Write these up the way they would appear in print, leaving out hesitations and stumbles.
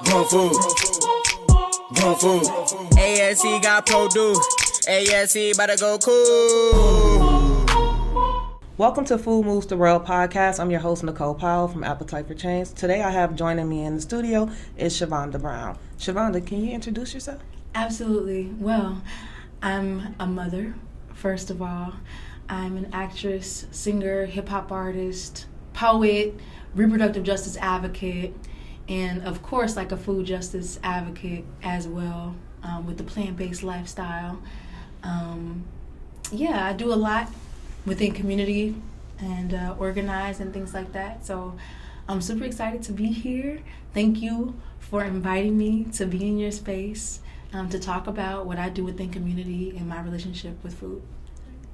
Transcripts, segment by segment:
Grown food. Grown food. ASC got produce. ASC about to go cool. Welcome to Food Moves the World podcast. I'm your host, Nicole Powell from Appetite for Change. Today I have joining me in the studio is ShaVunda Brown. ShaVunda, can you introduce yourself? Absolutely. Well, I'm a mother, first of all. I'm an actress, singer, hip-hop artist, poet, reproductive justice advocate, and of course, like a food justice advocate as well, with the plant-based lifestyle. I do a lot within community and organize and things like that. So I'm super excited to be here. Thank you for inviting me to be in your space to talk about what I do within community and my relationship with food.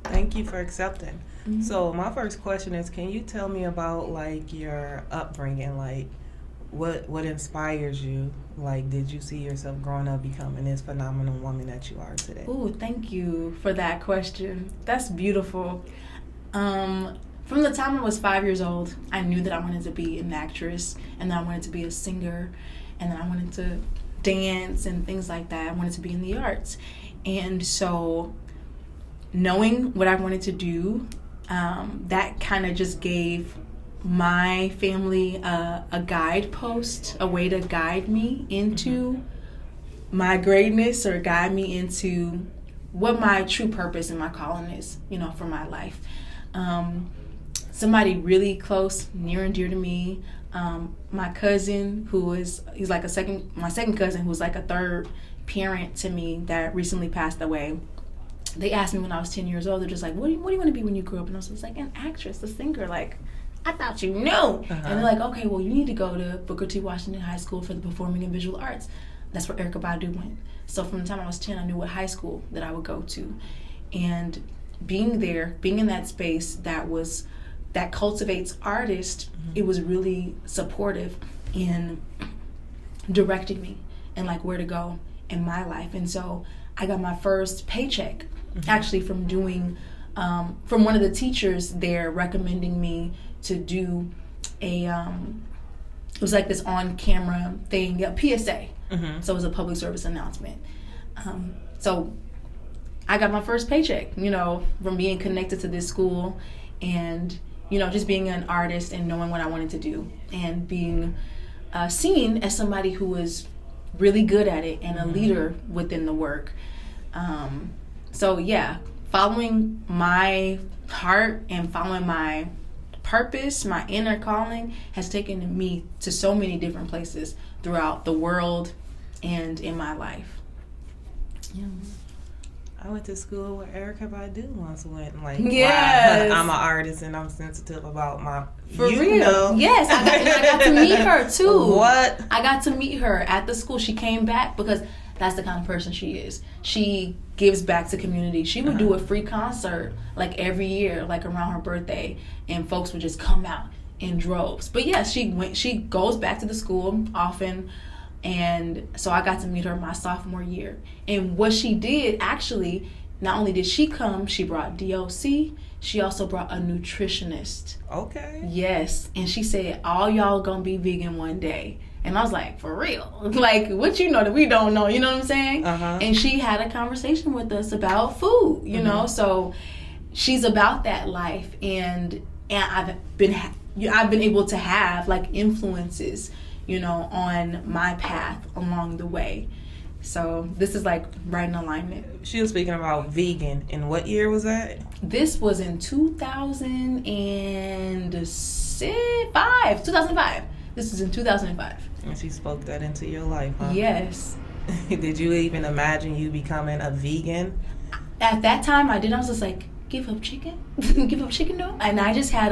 Thank you for accepting. Mm-hmm. So my first question is, can you tell me about like your upbringing? Like what inspires you? Like, did you see yourself growing up becoming this phenomenal woman that you are today? Ooh, thank you for that question. That's beautiful. From the time I was 5 years old, I knew that I wanted to be an actress and that I wanted to be a singer and that I wanted to dance and things like that. I wanted to be in the arts. And so knowing what I wanted to do, that kind of just gave my family a guidepost, a way to guide me into my greatness or guide me into what my true purpose and my calling is, for my life. Somebody really close, near and dear to me, my cousin he's like my second cousin who's like a third parent to me that recently passed away. They asked me when I was 10 years old, they're just like, what do you want to be when you grow up? And I was like, an actress, a singer, like, I thought you knew. And they're like, okay, well, you need to go to Booker T. Washington High School for the Performing and Visual Arts. That's where Erykah Badu went. So from the time I was 10, I knew what high school that I would go to. And being there, being in that space that cultivates artists, it was really supportive in directing me and like where to go in my life. And so I got my first paycheck actually from doing, from one of the teachers there recommending me to do it was like this on-camera thing, a PSA. So it was a public service announcement. So I got my first paycheck, from being connected to this school and, just being an artist and knowing what I wanted to do and being seen as somebody who was really good at it and a leader within the work. Following my heart and following my purpose, my inner calling has taken me to so many different places throughout the world and in my life. Yeah. I went to school where Erykah Badu once went. Like, yes. Wow, I'm an artist and I'm sensitive about my. For real? Yes, I got to meet her too. What? I got to meet her at the school. She came back because that's the kind of person she is. She gives back to community. She would do a free concert like every year, like around her birthday, and folks would just come out in droves. But yeah, she goes back to the school often. And so I got to meet her my sophomore year. And what she did, actually, not only did she come, she brought DOC. She also brought a nutritionist. Okay. Yes. And she said, all y'all gonna be vegan one day. And I was like, for real? Like, what you know that we don't know? You know what I'm saying? And she had a conversation with us about food, you know? So she's about that life. And I've been able to have, like, influences, on my path along the way. So this is like right in alignment. She was speaking about vegan. And what year was that? This was in 2005. This is in 2005. And she spoke that into your life, huh? Yes. Did you even imagine you becoming a vegan? At that time, I did. I was just like, give up chicken? Give up chicken though? And I just had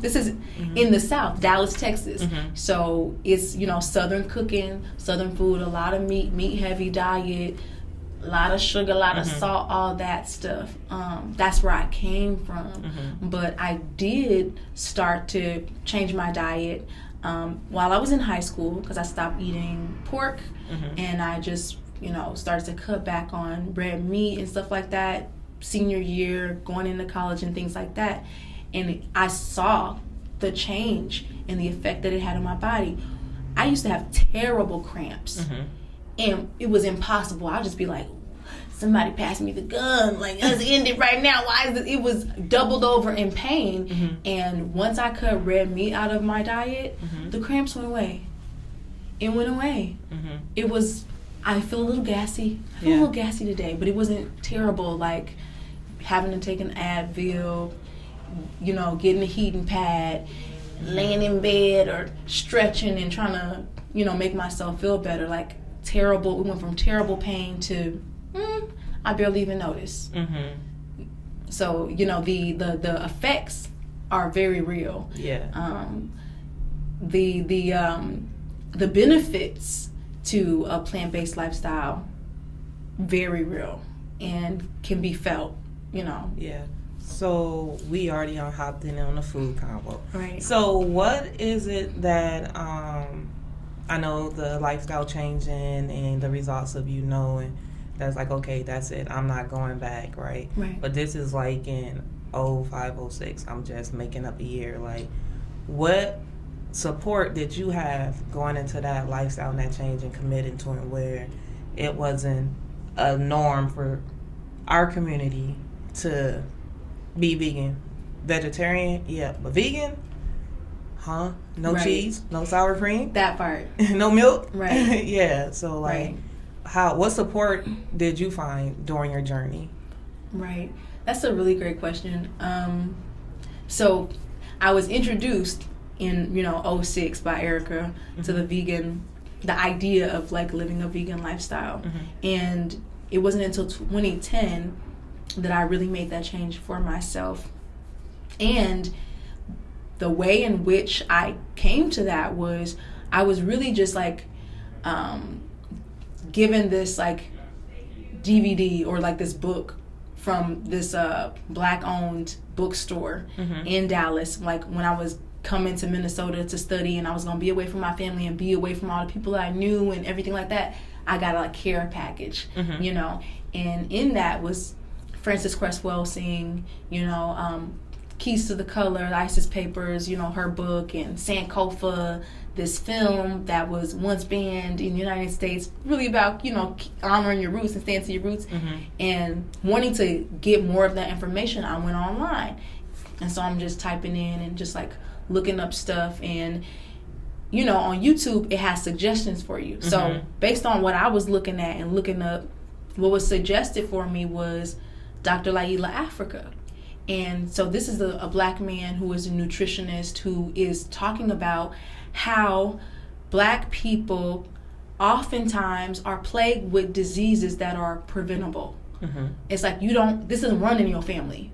this is in the South, Dallas, Texas. So it's, Southern cooking, Southern food, a lot of meat heavy diet, a lot of sugar, a lot of salt, all that stuff. That's where I came from. But I did start to change my diet while I was in high school because I stopped eating pork and I just, started to cut back on red meat and stuff like that. Senior year, going into college and things like that. And I saw the change and the effect that it had on my body. I used to have terrible cramps. Mm-hmm. And it was impossible. I'd just be like, somebody pass me the gun. Like, let's end it right now. Why is it? It was doubled over in pain. Mm-hmm. And once I cut red meat out of my diet, Mm-hmm. the cramps went away. It went away. Mm-hmm. It was, I feel a little gassy. I feel a little gassy today, but it wasn't terrible. Like having to take an Advil, you know, getting a heating pad, laying in bed or stretching and trying to, you know, make myself feel better. Like terrible, we went from terrible pain to I barely even notice. Mm-hmm. So, you know, the effects are very real. Yeah. The benefits to a plant-based lifestyle, very real and can be felt, you know. Yeah. So we already hopped in on the food combo. Right. So what is it that I know the lifestyle changing and the results of you knowing that's like, okay, that's it, I'm not going back, right? Right. But this is like in 05, 06, I'm just making up a year. Like, what support did you have going into that lifestyle and that change and committing to it where it wasn't a norm for our community to be vegan? Vegetarian, yeah, but vegan? Huh? No Right. cheese, no sour cream, That part. no milk? Right. Yeah, so like, Right. what support did you find during your journey? Right. That's a really great question. So I was introduced in, 06 by Erica to the idea of like living a vegan lifestyle. Mm-hmm. And it wasn't until 2010 that I really made that change for myself. And the way in which I came to that was I was really just like given this like DVD or like this book from this black owned bookstore in Dallas, like when I was coming to Minnesota to study and I was gonna be away from my family and be away from all the people that I knew and everything like that. I got a care package, and in that was Frances Cresswell saying, Keys to the Color, Isis Papers, her book, and Sankofa, this film that was once banned in the United States, really about, honoring your roots and staying to your roots. And wanting to get more of that information, I went online. And so I'm just typing in and just like looking up stuff. And, on YouTube, it has suggestions for you. So based on what I was looking at and looking up, what was suggested for me was Dr. Laila Africa. And so this is a black man who is a nutritionist who is talking about how black people oftentimes are plagued with diseases that are preventable. It's like this doesn't run in your family.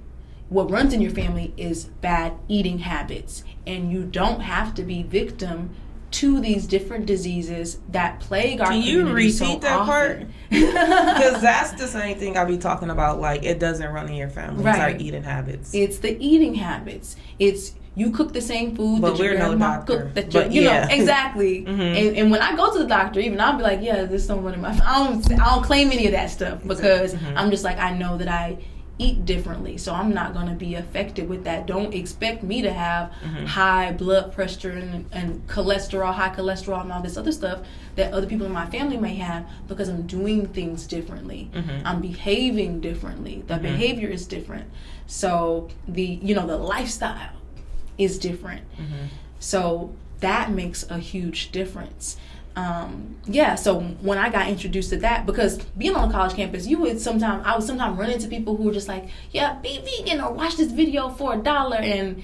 What runs in your family is bad eating habits, and you don't have to be victim to these different diseases that plague our community. Can you repeat that part? Because that's the same thing I be talking about. Like, it doesn't run in your family. Right. It's our eating habits. It's the eating habits. It's you cook the same food but that your grandma cooked. You know exactly. And when I go to the doctor, even I'll be like, yeah, this don't run in my. I don't claim any of that stuff because I'm just like, I know that I eat differently, so I'm not going to be affected with that. Don't expect me to have high blood pressure and cholesterol, high cholesterol and all this other stuff that other people in my family may have because I'm doing things differently. I'm behaving differently. The behavior is different. So the lifestyle is different. So that makes a huge difference. So when I got introduced to that, because being on a college campus, I would sometimes run into people who were just like, yeah, be vegan or watch this video for $1, and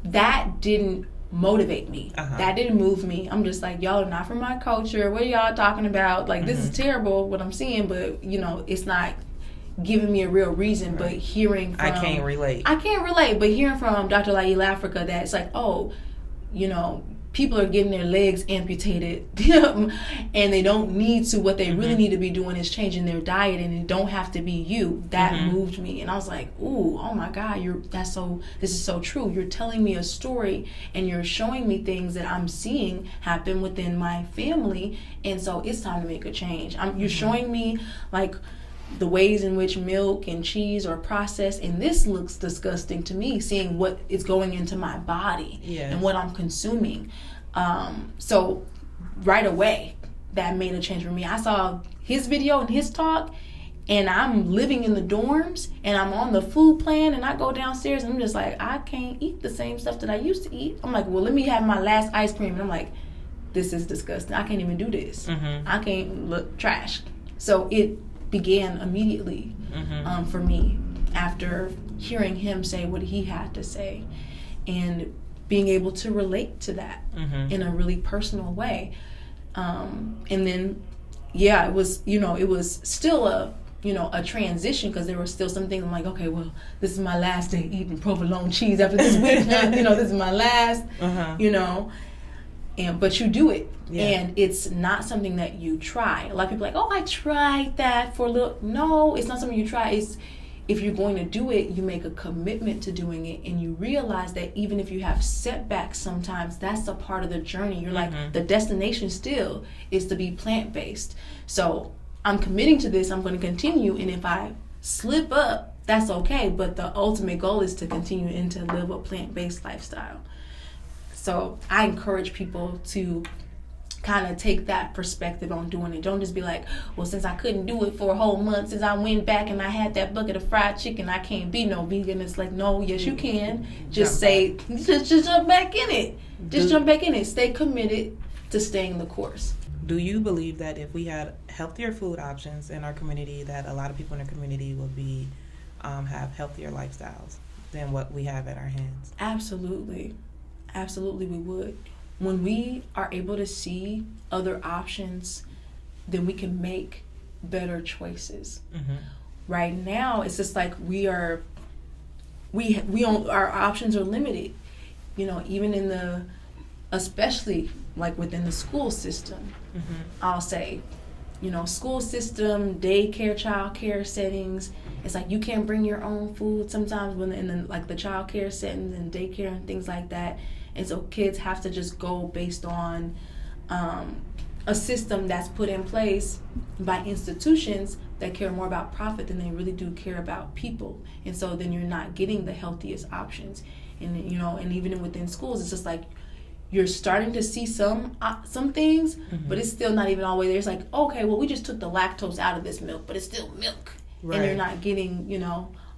that didn't motivate me. That didn't move me. I'm just like, y'all are not from my culture. What are y'all talking about? Like, this is terrible what I'm seeing, but it's not giving me a real reason. But hearing from, I can't relate, but hearing from Dr. Laila Africa that it's like, people are getting their legs amputated and they don't need to. What they really need to be doing is changing their diet, and it don't have to be you. That moved me, and I was like, ooh, oh my God, this is so true. You're telling me a story and you're showing me things that I'm seeing happen within my family, and so it's time to make a change. You're showing me like the ways in which milk and cheese are processed, and this looks disgusting to me, seeing what is going into my body and what I'm consuming. So right away that made a change for me. I saw his video and his talk, and I'm living in the dorms, and I'm on the food plan, and I go downstairs, and I'm just like, I can't eat the same stuff that I used to eat. I'm like, well, let me have my last ice cream. And I'm like, this is disgusting. I can't even do this. I can't look trash. So it began immediately for me after hearing him say what he had to say and being able to relate to that in a really personal way. And then, it was, it was still a transition, because there were still some things I'm like, okay, well, this is my last day eating provolone cheese after this week. This is my last, but you do it. Yeah. And it's not something that you try. A lot of people are like, oh, I tried that for a little. No, it's not something you try. It's, if you're going to do it, you make a commitment to doing it, and you realize that even if you have setbacks sometimes, that's a part of the journey. You're like, the destination still is to be plant-based. So I'm committing to this, I'm going to continue, and if I slip up, that's okay, but the ultimate goal is to continue and to live a plant-based lifestyle. So I encourage people to kind of take that perspective on doing it. Don't just be like, well, since I couldn't do it for a whole month, since I went back and I had that bucket of fried chicken, I can't be no vegan. It's like, no, yes you can. Just just jump back in it. Just jump back in it. Stay committed to staying the course. Do you believe that if we had healthier food options in our community, that a lot of people in the community would be have healthier lifestyles than what we have at our hands? Absolutely we would. When we are able to see other options, then we can make better choices. Right now, it's just like our options are limited. Even especially like within the school system, I'll say, school system, daycare, child care settings. It's like you can't bring your own food sometimes when in the child care settings and daycare and things like that. And so kids have to just go based on a system that's put in place by institutions that care more about profit than they really do care about people. And so then you're not getting the healthiest options. And and even within schools, it's just like you're starting to see some things, but it's still not even all the way there. It's like, okay, well, we just took the lactose out of this milk, but it's still milk. Right. And you're not getting,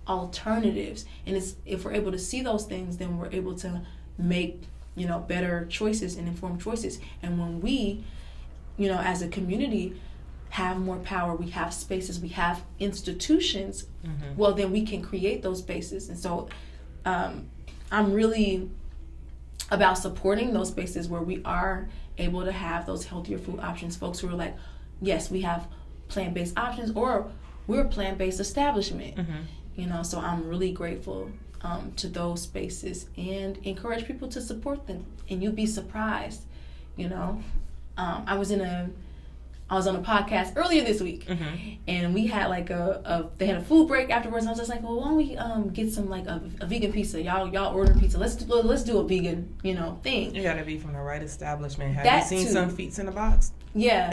alternatives. And if we're able to see those things, then we're able to make, better choices and informed choices. And when we, as a community have more power, we have spaces, we have institutions, well, then we can create those spaces. And so I'm really about supporting those spaces where we are able to have those healthier food options. Folks who are like, yes, we have plant-based options, or we're a plant-based establishment. So I'm really grateful to those spaces and encourage people to support them. And you'd be surprised. I was on a podcast earlier this week, and we had like they had a food break afterwards. And I was just like, well, why don't we get some like a vegan pizza? Y'all order pizza. Let's do a vegan thing. You gotta be from the right establishment. Have you seen some feats in the box? Yeah.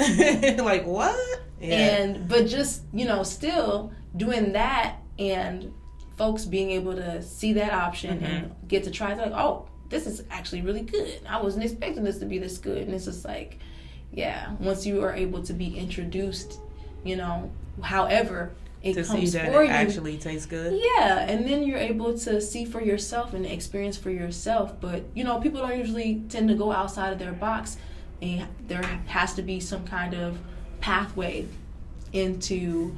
Like what? Yeah. But just still doing that, and folks being able to see that option and get to try it. Like, oh, this is actually really good. I wasn't expecting this to be this good. And it's just like, yeah, once you are able to be introduced, however it to comes see that for it you, actually tastes good. Yeah, and then you're able to see for yourself and experience for yourself. But people don't usually tend to go outside of their box, and there has to be some kind of pathway into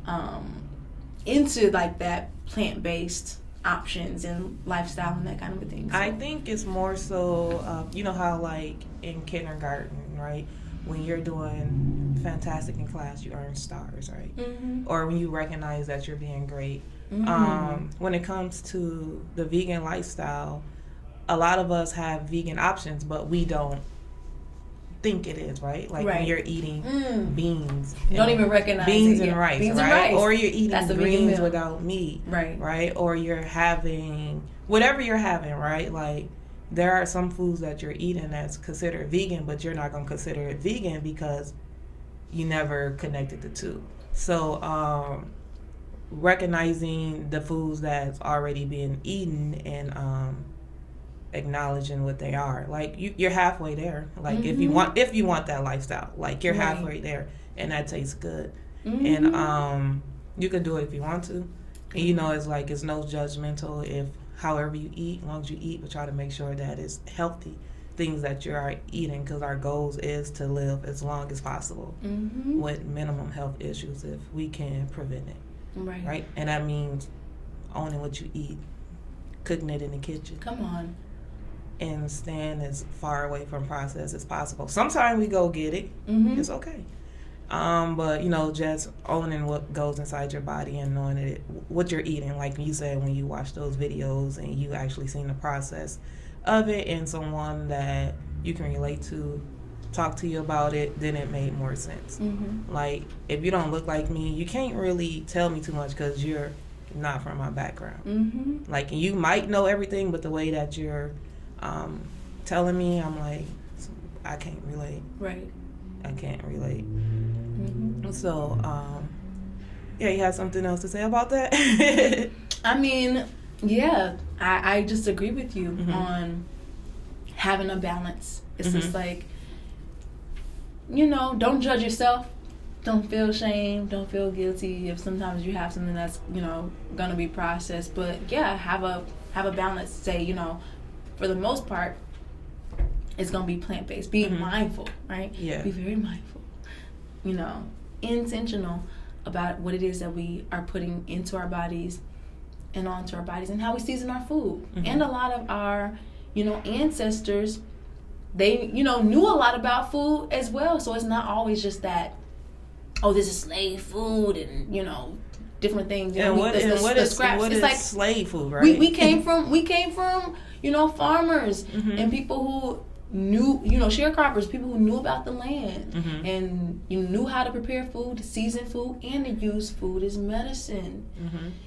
like that plant-based options and lifestyle and that kind of a thing. So. I think it's more so, how like in kindergarten, right? When you're doing fantastic in class, you earn stars, right? Or when you recognize that you're being great. When it comes to the vegan lifestyle, a lot of us have vegan options, but we don't think it is, right? Like when you're eating beans. You don't even recognize beans it. and rice, beans right? And rice. Or you're eating That's greens without meat, right? Or you're having whatever you're having, right? Like there are some foods that you're eating that's considered vegan, but you're not going to consider it vegan because you never connected the two. So recognizing the foods that's already been eaten acknowledging what they are. Like you're halfway there. Like if you want that lifestyle, like you're halfway there, and that tastes good. And you can do it if you want to. And you know, it's like it's no judgmental if however you eat, as long as you eat, but try to make sure that it's healthy things that you are eating, because our goals is to live as long as possible with minimum health issues if we can prevent it. Right? And that means owning what you eat, cooking it in the kitchen. Come on. And staying as far away from processed as possible. Sometimes we go get it. It's okay. But, you know, just owning what goes inside your body and knowing it, what you're eating. Like you said, when you watch those videos and you actually seen the process of it and someone that you can relate to talk to you about it, then it made more sense. Like, if you don't look like me, you can't really tell me too much because you're not from my background. Like, you might know everything, but the way that you're telling me, I'm like, I can't relate. Right. I can't relate. So, yeah, you have something else to say about that? I mean, yeah, I just agree with you on having a balance. It's just like, you know, don't judge yourself. Don't feel shame. Don't feel guilty if sometimes you have something that's, you know, gonna be processed. But yeah, have a balance. Say, you know, for the most part, it's gonna be plant-based. Be mindful, right? Yeah. Be very mindful. You know, intentional about what it is that we are putting into our bodies and onto our bodies and how we season our food. And a lot of our, you know, ancestors, they, you know, knew a lot about food as well. So it's not always just that, oh, this is slave food and, you know, different things. Yeah, what is like slave food, right? We came from, you know, farmers and people who knew, you know, sharecroppers, people who knew about the land and you knew how to prepare food, to season food, and to use food as medicine.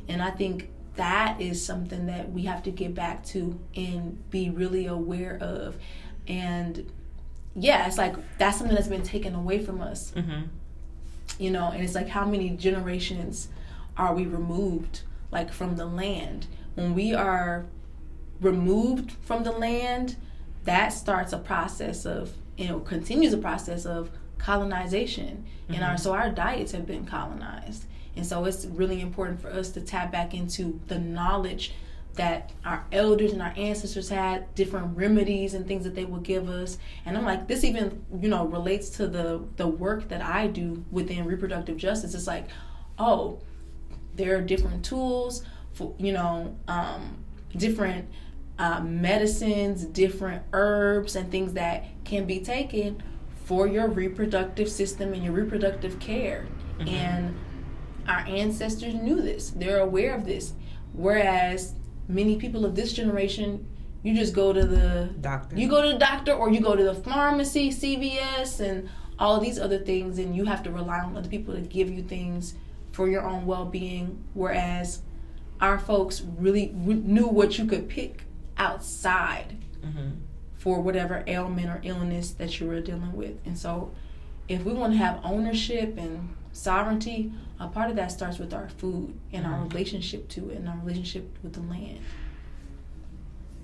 And I think that is something that we have to get back to and be really aware of. And yeah, it's like that's something that's been taken away from us. You know, and it's like, how many generations are we removed, like, from the land? When we are removed from the land, that starts a process of, you know, continues a process of colonization. And so our diets have been colonized. And so it's really important for us to tap back into the knowledge that our elders and our ancestors had, different remedies and things that they would give us. And I'm like, this even, you know, relates to the work that I do within reproductive justice. It's like, oh, there are different tools for, you know, different medicines, different herbs and things that can be taken for your reproductive system and your reproductive care. And our ancestors knew this. They're aware of this. Whereas many people of this generation, you just go to the doctor. You go to the doctor, or you go to the pharmacy, CVS, and all of these other things, and you have to rely on other people to give you things for your own well-being. Whereas our folks really knew what you could pick outside for whatever ailment or illness that you were dealing with. And so if we want to have ownership and sovereignty, a part of that starts with our food and our relationship to it and our relationship with the land.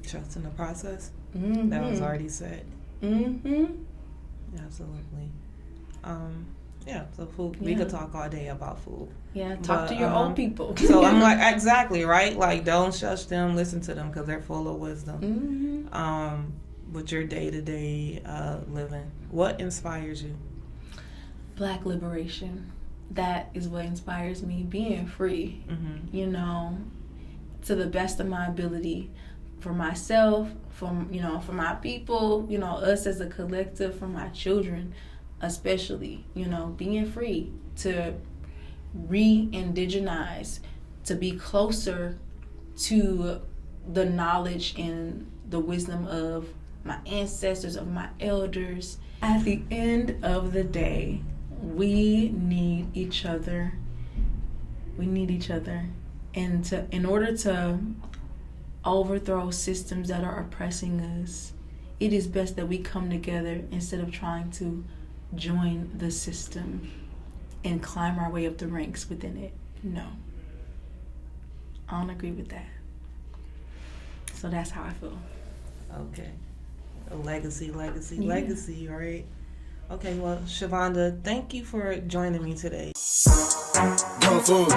Trust in the process. That was already said. Absolutely. Yeah, so food, we could talk all day about food. Yeah, talk to your old people. So I'm like, exactly, right? Like, don't shush them, listen to them, because they're full of wisdom. With your day-to-day living, what inspires you? Black liberation. That is what inspires me. Being free, you know, to the best of my ability, for myself, for, you know, for my people, you know, us as a collective, for my children especially, you know, being free to re-indigenize, to be closer to the knowledge and the wisdom of my ancestors, of my elders. At the end of the day, we need each other. We need each other. And in order to overthrow systems that are oppressing us, it is best that we come together instead of trying to join the system and climb our way up the ranks within it. No. I don't agree with that. So that's how I feel. Okay. Legacy, right? Okay, well, ShaVunda, thank you for joining me today. Grown food.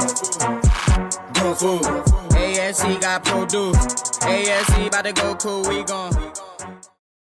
ASC got produced. ASC about to go cool. We gon'